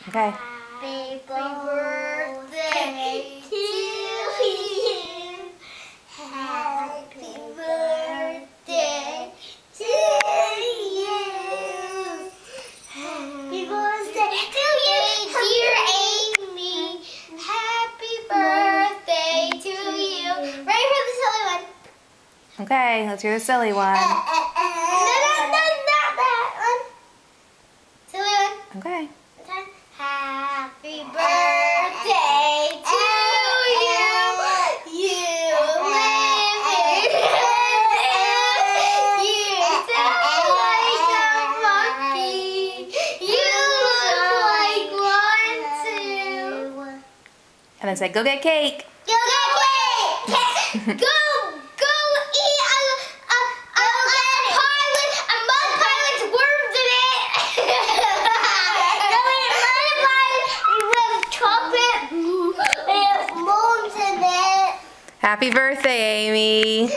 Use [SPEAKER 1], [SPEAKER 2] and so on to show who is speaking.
[SPEAKER 1] Okay.
[SPEAKER 2] Happy birthday to you. Happy birthday to you. Happy birthday to you, dear Amy. Happy birthday to you. Ready for the silly one?
[SPEAKER 1] Okay, let's hear the silly one.
[SPEAKER 2] No, not that one. Silly one.
[SPEAKER 1] Okay.
[SPEAKER 2] Happy birthday to you. You live in heaven. You sound like a monkey. You look like one too.
[SPEAKER 1] And then say, go get cake.
[SPEAKER 2] Go get cake. Go eat a pie with a mud pie with worms in it. Go eat mud pie with chocolate with worms in it.
[SPEAKER 1] Happy birthday, Amy.